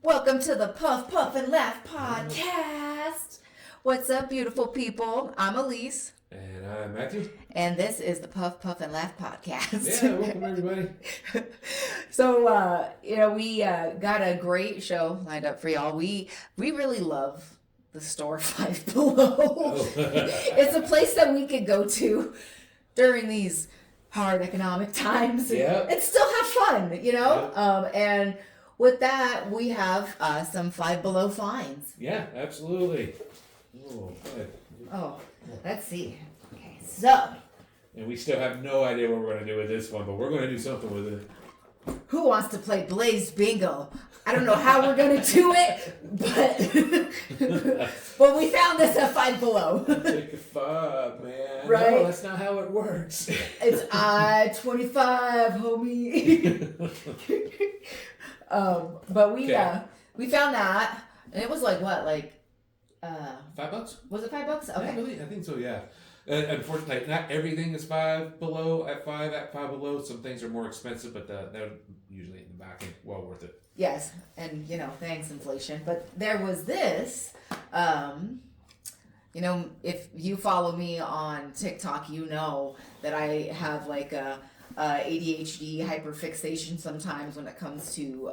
Welcome to the Puff Puff and Laugh podcast. What's up, beautiful people? I'm Elise. And I'm Matthew. And this is the Puff Puff and Laugh podcast. Yeah, welcome everybody. So, we got a great show lined up for y'all. We really love the store Five Below. Oh. It's a place that we could go to during these hard economic times and still have fun, and with that, we have some Five Below finds. Yeah, absolutely. Oh, good. Oh, let's see. Okay, so. And we still have no idea what we're going to do with this one, but we're going to do something with it. Who wants to play Blaze Bingo? I don't know how we're going to do it, but we found this at Five Below. Take a 5, man. Right? No, that's not how it works. It's I-25, homie. But we found that, and it was like what, $5? was it $5? Okay. Yeah, really? I think so, yeah. Unfortunately, not everything is Five Below at Five Below. Some things are more expensive, but they're usually in the back end, well worth it. Yes, and thanks inflation. But there was this, if you follow me on TikTok, you know that I have like a ADHD hyperfixation sometimes when it comes to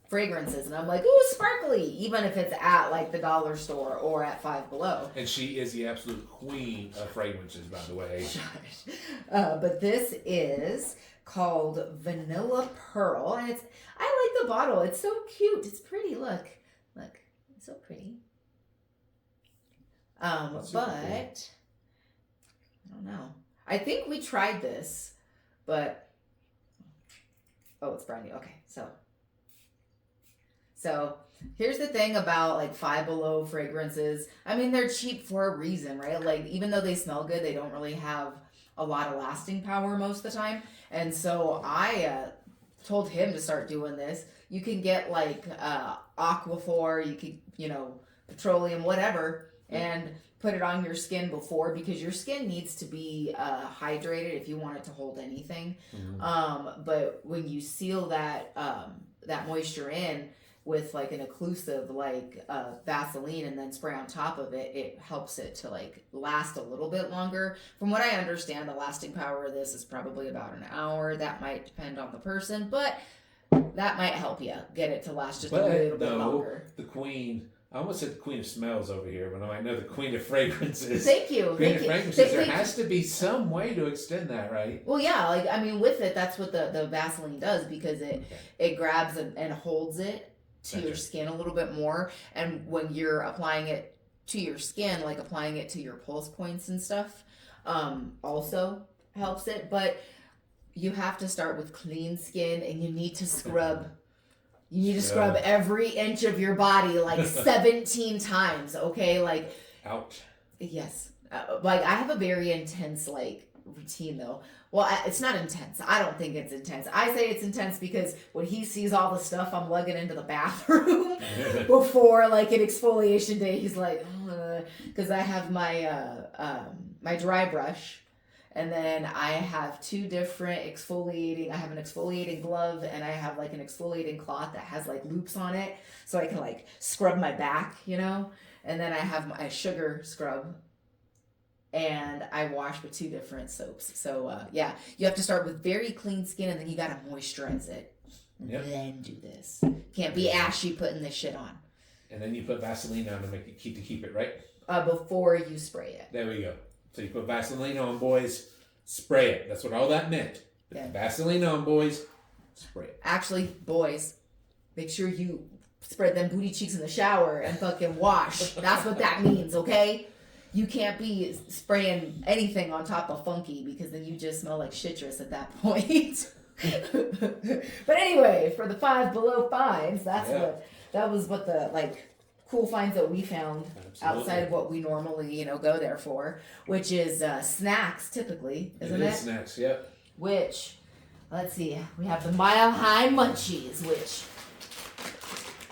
fragrances, and I'm like, ooh, sparkly, even if it's at like the dollar store or at Five Below. And she is the absolute queen of fragrances, by the way. But this is called Vanilla Pearl, and I like the bottle. It's so cute. It's pretty. Look, it's so pretty. But cool. I don't know. I think we tried this, but it's brand new. Okay, so here's the thing about like Five Below fragrances. I mean, they're cheap for a reason, right? Like, even though they smell good, they don't really have a lot of lasting power most of the time. And so I told him to start doing this. You can get like Aquaphor, you could, petroleum, whatever, and put it on your skin before, because your skin needs to be hydrated if you want it to hold anything. Mm-hmm. But when you seal that moisture in with like an occlusive like Vaseline and then spray on top of it, it helps it to like last a little bit longer. From what I understand, the lasting power of this is probably about an hour. That might depend on the person, but that might help you get it to last just a little bit longer. The queen, I almost said the queen of smells over here, but I know the queen of fragrances. Thank you. Queen of fragrances, there has to be some way to extend that, right? Well, yeah, with it, that's what the Vaseline does, because it grabs and holds it to your skin a little bit more. And when you're applying it to your skin, like applying it to your pulse points and stuff, also helps it. But you have to start with clean skin, and you need to scrub. You need to scrub every inch of your body like 17 times, okay? Like, ouch. Yes. I have a very intense routine though. Well, it's not intense. I don't think it's intense. I say it's intense because when he sees all the stuff I'm lugging into the bathroom before like an exfoliation day, he's like, because I have my my dry brush, and then I have two different exfoliating. I have an exfoliating glove, and I have like an exfoliating cloth that has like loops on it, so I can like scrub my back, and then I have my sugar scrub. And I wash with two different soaps. So, you have to start with very clean skin, and then you got to moisturize it. Yep. Then do this. Can't be ashy putting this shit on. And then you put Vaseline on to keep it, right? Before you spray it. There we go. So you put Vaseline on, boys, spray it. That's what all that meant. Put Vaseline on, boys, spray it. Actually, boys, make sure you spread them booty cheeks in the shower and fucking wash. That's what that means, okay? You can't be spraying anything on top of Funky, because then you just smell like citrus at that point. But anyway, for the Five Below finds, that was what the cool finds that we found. Absolutely. Outside of what we normally go there for, which is snacks typically, isn't it? It is snacks, yep. Which, let's see, we have the Mile High Munchies, which,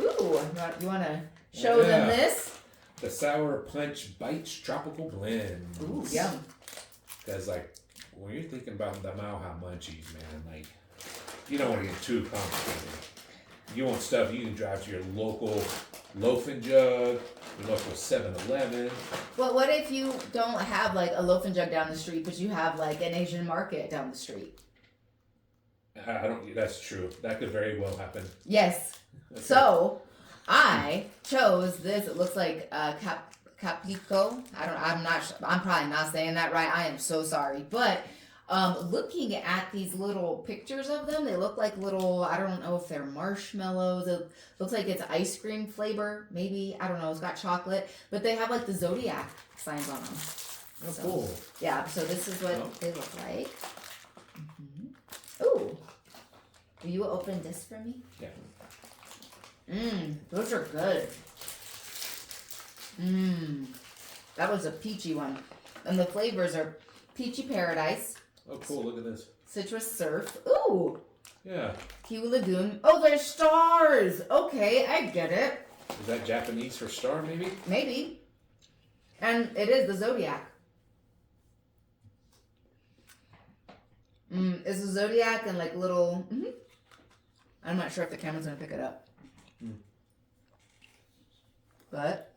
you want to show them this? The Sour Punch Bites Tropical Blend. Ooh, yum. Because, when you're thinking about the Mile High Munchies, man, you don't want to get too complicated. you want stuff, you can drive to your local Loaf and Jug, your local 7-Eleven. Well, what if you don't have like a loaf and jug down the street, but you have like an Asian market down the street? I don't. That's true. That could very well happen. Yes. Okay. So I chose this. It looks like Capico. I'm not. I'm probably not saying that right. I am so sorry. But looking at these little pictures of them, they look like little. I don't know if they're marshmallows. It looks like it's ice cream flavor. Maybe, I don't know. It's got chocolate, but they have like the zodiac signs on them. Oh, So, cool. yeah. So this is what Oh. they look like. Ooh. Will you open this for me? Yeah. Those are good. That was a peachy one. And the flavors are Peachy Paradise, Oh, cool. Look at this. Citrus Surf, ooh, Yeah. Kiwi Lagoon. Oh, they're stars. Okay, I get it. Is that Japanese for star, maybe? Maybe. And it is the Zodiac. It's a Zodiac and like little. I'm not sure if the camera's gonna pick it up. But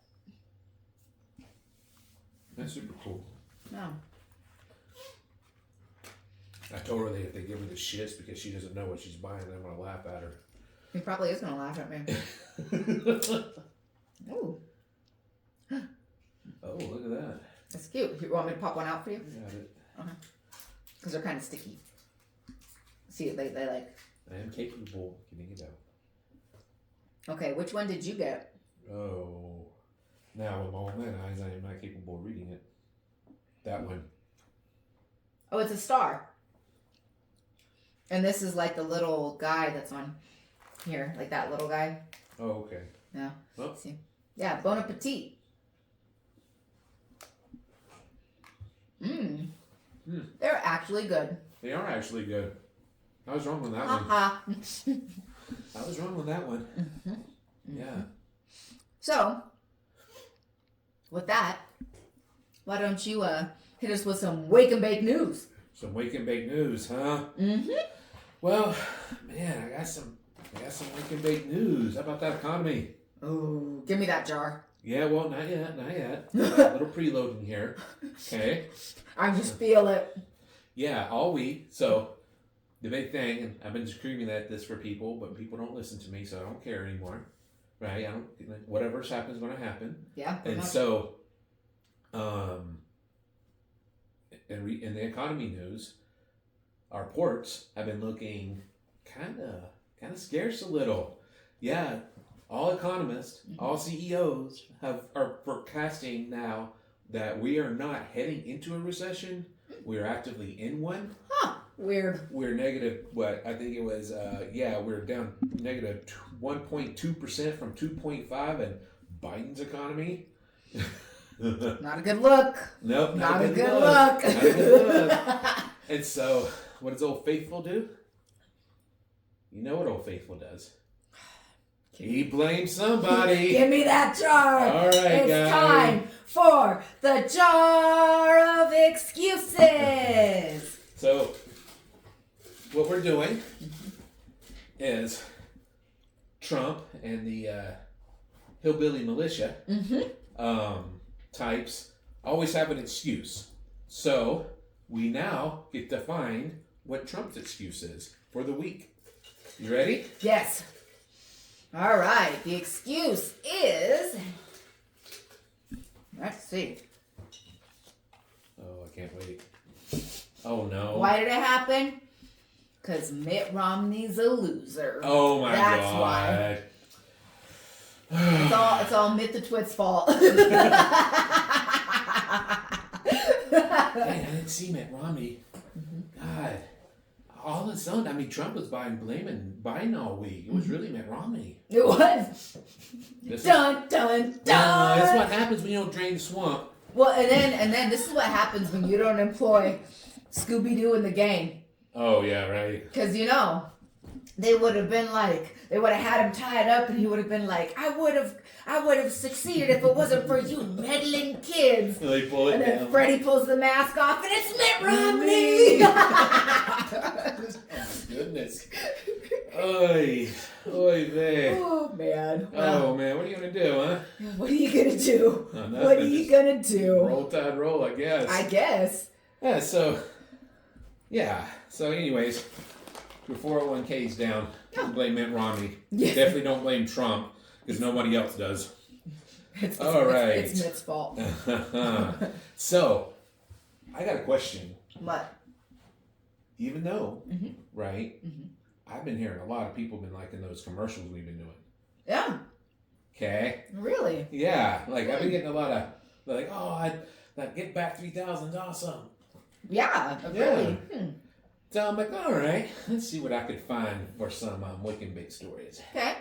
That's super cool. no. I told her that if they give her the shits because she doesn't know what she's buying, I'm gonna laugh at her. He probably is gonna laugh at me. Ooh, Oh, look at that. that's cute. You want me to pop one out for you? Got it. Because they're kind of sticky. See, they like. I am capable of getting it out. Okay, which one did you get? Oh. Now, with all that eyes, I am not capable of reading it. That one. Oh, it's a star. And this is like the little guy that's on here, like that little guy. Oh, okay. Yeah. Well. See? Yeah, Bon Appetit. They're actually good. They are actually good. I was wrong with that one. Haha. I was wrong with that one. Yeah. So, with that, why don't you hit us with some wake and bake news? Some wake and bake news, huh? Well, man, I got some wake and bake news. How about that economy? Oh, give me that jar. Yeah, well, not yet. A little preloading here. Okay. I just feel it. Yeah, all week. So, the big thing, and I've been screaming at this for people, but people don't listen to me, so I don't care anymore. Right? I don't. Whatever happens is going to happen. Yeah. And so, in the economy news, our ports have been looking kind of scarce a little. Yeah, all economists, all CEOs are forecasting now that we are not heading into a recession. We are actively in one. Weird. We're negative. What I think it was. We're down negative 1.2% from 2.5, and Biden's economy. Not a good look. Nope, Not a good look. Not a good look. And so, what does Old Faithful do? You know what Old Faithful does? He blames somebody. Give me that jar. All right, it's guys. time for the jar of excuses. So, what we're doing is Trump and the hillbilly militia types always have an excuse. So, we now get to find what Trump's excuse is for the week. You ready? Yes. All right. The excuse is. Let's see. Oh, I can't wait. Oh, no. Why did it happen? Because Mitt Romney's a loser. Oh, my That's God. why. It's all Mitt the Twit's fault. Hey, I didn't see Mitt Romney. God. All of a sudden, I mean, Trump was blaming Biden all week. It was really Mitt Romney. It was. Dun, dun, dun. That's what happens when you don't drain the swamp. Well, and then this is what happens when you don't employ Scooby-Doo and the gang. Oh, yeah, right. Because, they would have been like, they would have had him tied up and he would have been like, I would have succeeded if it wasn't for you meddling kids. And they pull it And then down. Freddie pulls the mask off and it's Mitt Romney. Oh, my goodness. Oy, vey. guess. Yeah, so anyways, your 401k's down. Don't blame Mitt Romney. Yeah. Definitely don't blame Trump, because nobody else does. It's Right. Mitt's fault. So, I got a question. What? Even though, Mhm. right, Mhm. I've been hearing a lot of people been liking those commercials we've been doing. Yeah. Okay? Really? Yeah, like I've been getting a lot of, like, oh, that Get Back 3,000's awesome. Yeah. Really? So I'm like, all right, let's see what I could find for some Wicked Big stories. Okay.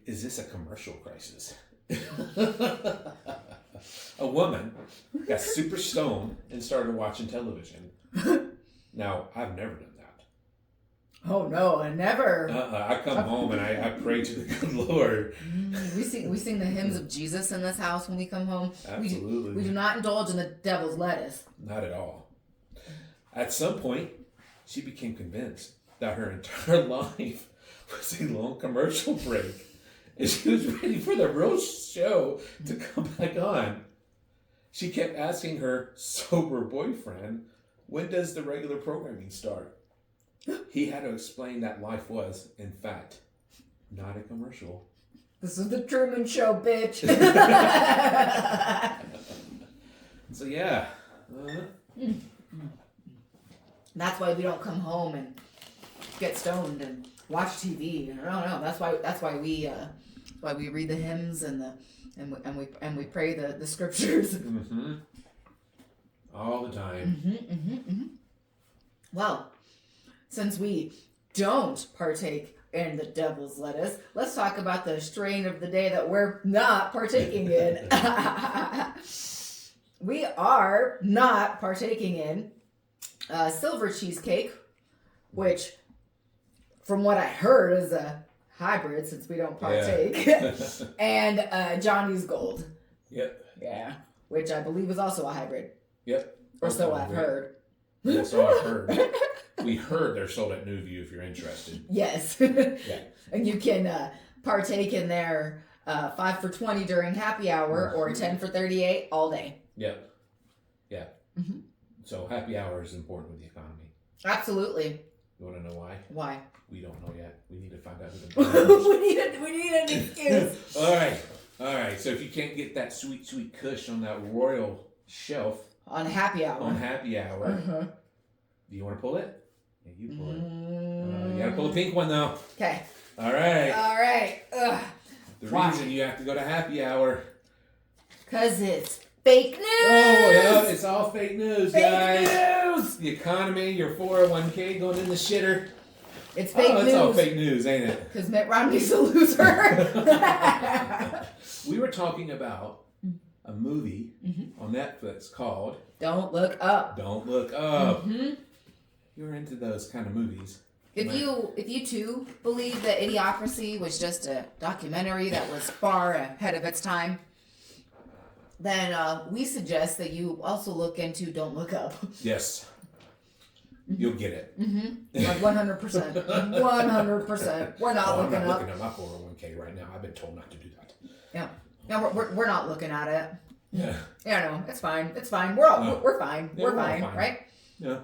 Is this a commercial crisis? A woman got super stoned and started watching television. Now, I've never done that. Oh no, I never. I come home and I pray to the good Lord. We sing the hymns of Jesus in this house when we come home. Absolutely. We do not indulge in the devil's lettuce. Not at all. At some point, she became convinced that her entire life was a long commercial break. And she was ready for the real show to come back on. She kept asking her sober boyfriend, when does the regular programming start? He had to explain that life was, in fact, not a commercial. This is the Truman Show, bitch. So yeah. That's why we don't come home and get stoned and watch TV. I don't know. That's why we read the hymns and we pray the scriptures. Mm-hmm. All the time. Well, since we don't partake in the devil's lettuce, let's talk about the strain of the day that we're not partaking in. We are not partaking in silver cheesecake, which, from what I heard, is a hybrid since we don't partake, and Johnny's Gold. Yep. Yeah, which I believe is also a hybrid. Yep. Or so I've heard. Yeah, so I've heard. We heard they're sold at New View if you're interested. Yes. Yeah. And you can partake in their 5 for $20 during happy hour or 10 for $38 all day. Yep. Yeah. Mm-hmm. So happy hour is important with the economy. Absolutely. You want to know why? Why? We don't know yet. We need to find out who the buyers. we need an excuse. All right. So if you can't get that sweet, sweet kush on that royal shelf On happy hour. on happy hour, do you want to pull it? Yeah, you pull it. You gotta pull the pink one though. Okay. All right. All right. Ugh. The Why? reason you have to go to happy hour. 'Cause it's fake news. Oh yeah, it's all fake news, Fake guys. news. The economy, your 401k going in the shitter. It's fake news. It's all fake news, ain't it? Because Mitt Romney's a loser. We were talking about a movie on Netflix called Don't Look Up. Don't Look Up. You're into those kind of movies. If you too believe that Idiocracy was just a documentary that was far ahead of its time, then we suggest that you also look into Don't Look Up. Yes. You'll get it. Like 100%. 100%. We're not looking I'm not up. looking at my 401k right now. I've been told not to do that. Yeah. No, we're not looking at it. Yeah. Yeah, no, it's fine. It's fine. We're fine. Yeah, we're we're all fine, fine. right? Yeah.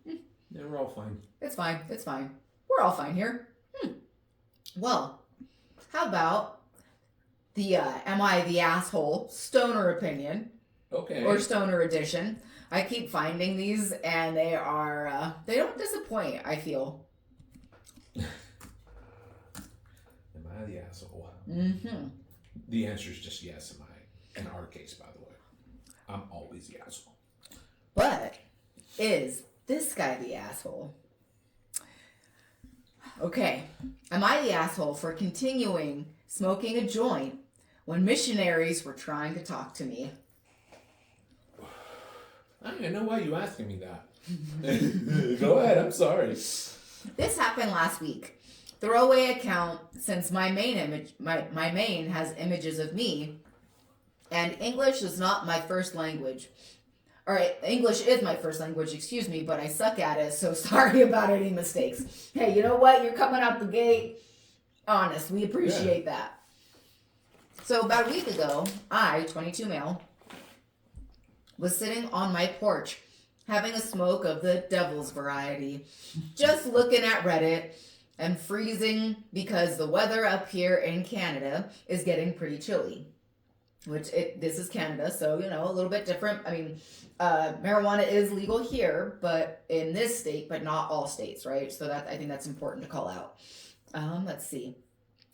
Yeah, we're all fine. It's fine. It's fine. We're all fine here. Well, how about the Am I the Asshole Stoner opinion Okay. or Stoner edition? I keep finding these and they are they don't disappoint, I feel. Am I the asshole? The answer is just yes, am I? In our case, by the way. I'm always the asshole. But is this guy the asshole? Okay. Am I the asshole for continuing smoking a joint when missionaries were trying to talk to me? I don't even know why you asking me that. Go ahead, I'm sorry. This happened last week. Throwaway account since my main has images of me, and English is not my first language. Alright, English is my first language, excuse me, but I suck at it, so sorry about any mistakes. Hey, you know what? You're coming out the gate honest. We appreciate that. So about a week ago, I, 22 male, was sitting on my porch having a smoke of the devil's variety, just looking at Reddit and freezing because the weather up here in Canada is getting pretty chilly. This is Canada, so a little bit different. I mean, marijuana is legal here, but in this state, but not all states, right? So I think that's important to call out. Let's see.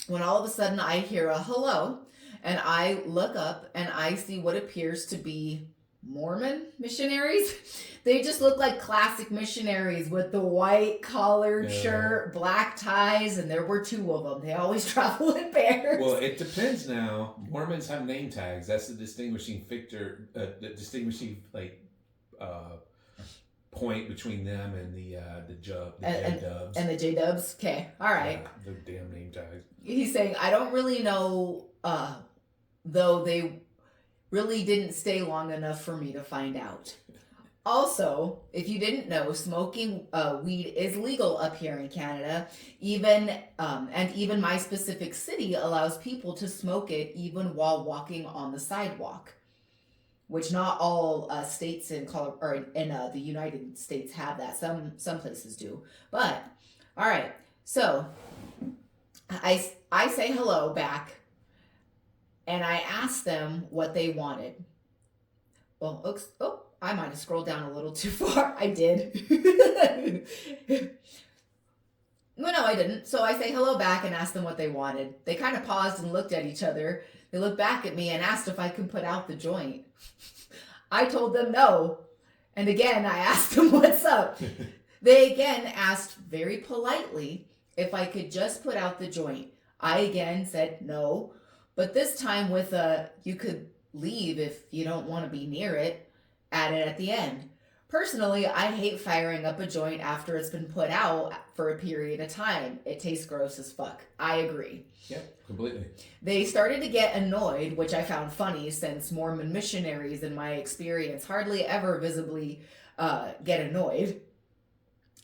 When all of a sudden I hear a hello, and I look up and I see what appears to be Mormon missionaries. They just look like classic missionaries with the white collared shirt, black ties, and there were two of them. They always travel in pairs. Well, it depends now. Mormons have name tags. That's the distinguishing factor, point between them and the J-dubs. And the J-dubs? Okay, all right. Yeah, the damn name tags. He's saying, I don't really know, though they really didn't stay long enough for me to find out. Also, if you didn't know, smoking weed is legal up here in Canada. Even my specific city allows people to smoke it even while walking on the sidewalk, which not all states in the United States have that. Some places do. But all right, so I say hello back, and I ask them what they wanted. Well, oops, I might have scrolled down a little too far. I did. No, I didn't. So I say hello back and ask them what they wanted. They kind of paused and looked at each other. They looked back at me and asked if I could put out the joint. I told them no. And again, I asked them what's up. They again asked very politely if I could just put out the joint. I again said no. But this time with you could leave if you don't want to be near it, added at the end. Personally, I hate firing up a joint after it's been put out for a period of time. It tastes gross as fuck. I agree. Yeah, completely. They started to get annoyed, which I found funny since Mormon missionaries, in my experience, hardly ever visibly get annoyed.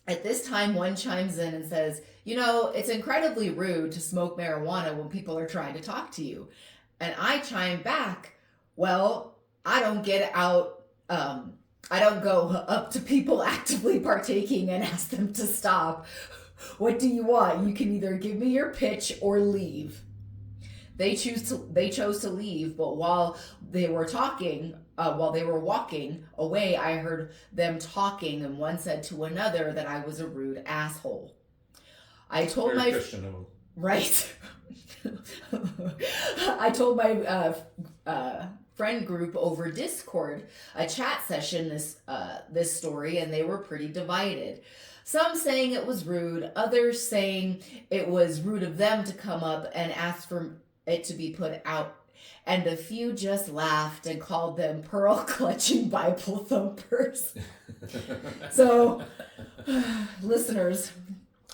At this time, one chimes in and says, it's incredibly rude to smoke marijuana when people are trying to talk to you. And I chime back, well, I don't get out, I don't go up to people actively partaking and ask them to stop. What do you want? You can either give me your pitch or leave. They chose to leave, but while they were walking away, I heard them talking, and one said to another that I was a rude asshole. I told Very Christian of them. Right. I told my friend group over Discord, a chat session, this story, and they were pretty divided. Some saying it was rude, others saying it was rude of them to come up and ask for it to be put out, and a few just laughed and called them pearl-clutching Bible thumpers. So, listeners,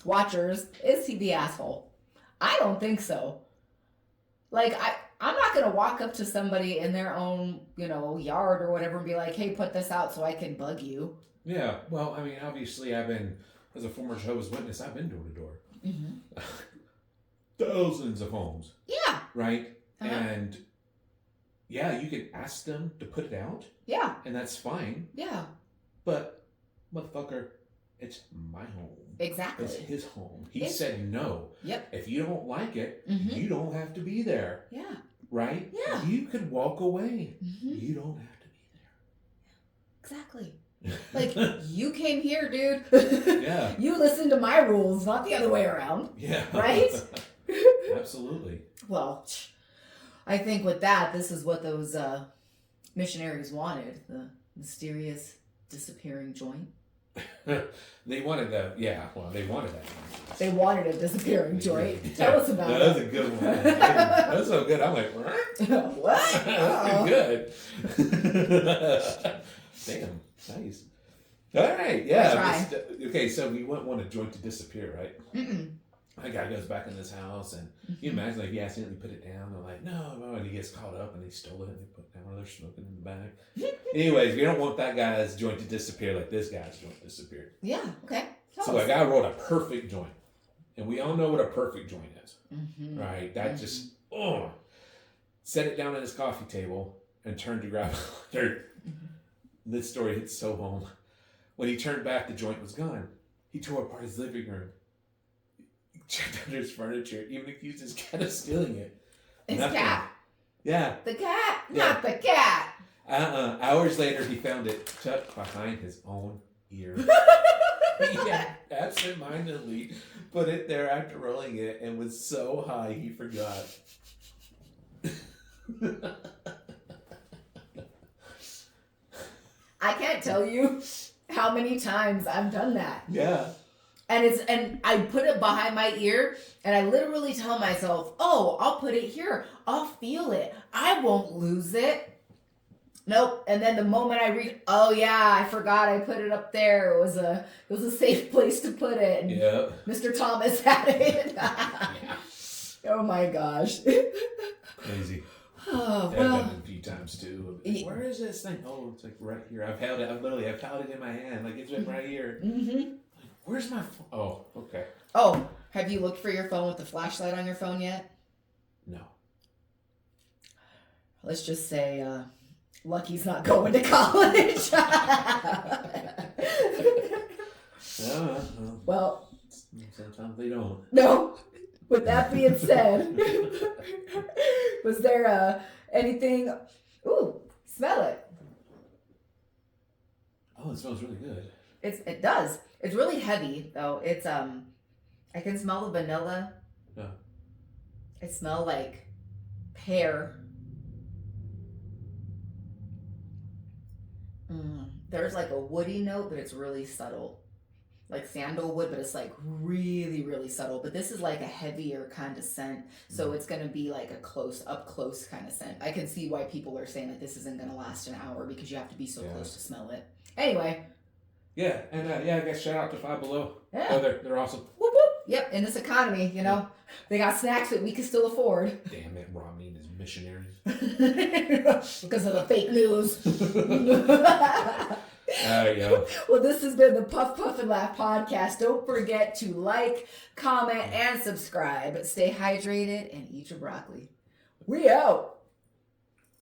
watchers, is he the asshole? I don't think so. Like, I'm not going to walk up to somebody in their own, yard or whatever and be like, hey, put this out so I can bug you. Yeah, well, I mean, obviously as a former Jehovah's Witness, I've been door to door. Mm-hmm. Thousands of homes. Yeah. Right? Uh-huh. And yeah, you can ask them to put it out. Yeah. And that's fine. Yeah. But, motherfucker, it's my home. Exactly. It's his home. He said no. Yep. If you don't like it, mm-hmm. you don't have to be there. Yeah. Right? Yeah. You could walk away. Mm-hmm. You don't have to be there. Exactly. Like, you came here, dude. Yeah. You listened to my rules, not the other way around. Yeah. Right? Absolutely. Well, I think with that, this is what those missionaries wanted. The mysterious disappearing joint. They wanted that. Yeah, well, they wanted that. They wanted a disappearing joint. Tell us about it. That was a good one. That was so good. I'm like, what? That's good. Damn, nice. All right, yeah. Okay, so we wouldn't want a joint to disappear, right? Mm-mm. My guy goes back in this house, and you imagine, like, he accidentally put it down. They're like, no, and he gets caught up, and they stole it, and they put it down, or they're smoking in the back. Anyways, we don't want that guy's joint to disappear like this guy's joint disappeared. Yeah, okay. So a guy rolled a perfect joint, and we all know what a perfect joint is, right? That just, set it down at his coffee table, and turned to grab another this story hits so home. When he turned back, the joint was gone. He tore apart his living room. He checked under his furniture, even accused his cat of stealing it. His Nothing. cat. Yeah. The cat? Yeah. Not the cat. Hours later, he found it tucked behind his own ear. He had absentmindedly put it there after rolling it and was so high he forgot. I can't tell you how many times I've done that. Yeah. And I put it behind my ear and I literally tell myself, "Oh, I'll put it here. I'll feel it. I won't lose it." Nope. And then the moment I read, "Oh yeah, I forgot I put it up there. It was a safe place to put it." And Yep. Mr. Thomas had it. Yeah. Oh my gosh. Crazy. Oh, I've well. done it a few times too. Like, where is this thing? Oh, it's like right here. I've held it. I've held it in my hand. Like it's right here. Mm-hmm. Where's my phone? Oh, okay. Oh, have you looked for your phone with the flashlight on your phone yet? No. Let's just say Lucky's not going to college. Well, sometimes they don't. no. With that being said, was there anything? Ooh, smell it. Oh, it smells really good. It does. It's really heavy though. It's I can smell the vanilla. Yeah. I smell like pear. There's like a woody note, but it's really subtle. Like sandalwood, but it's like really, really subtle. But this is like a heavier kind of scent. So it's going to be like a up close kind of scent. I can see why people are saying that this isn't going to last an hour because you have to be so close to smell it. Anyway. Yeah, and I guess shout out to Five Below. Yeah. Oh, they're awesome. Whoop, whoop. Yep, in this economy, you know, they got snacks that we can still afford. Damn it, Romney and his missionaries. Because of the fake news. There you go. Well, this has been the Puff Puff and Laugh podcast. Don't forget to like, comment, and subscribe. Stay hydrated and eat your broccoli. We out.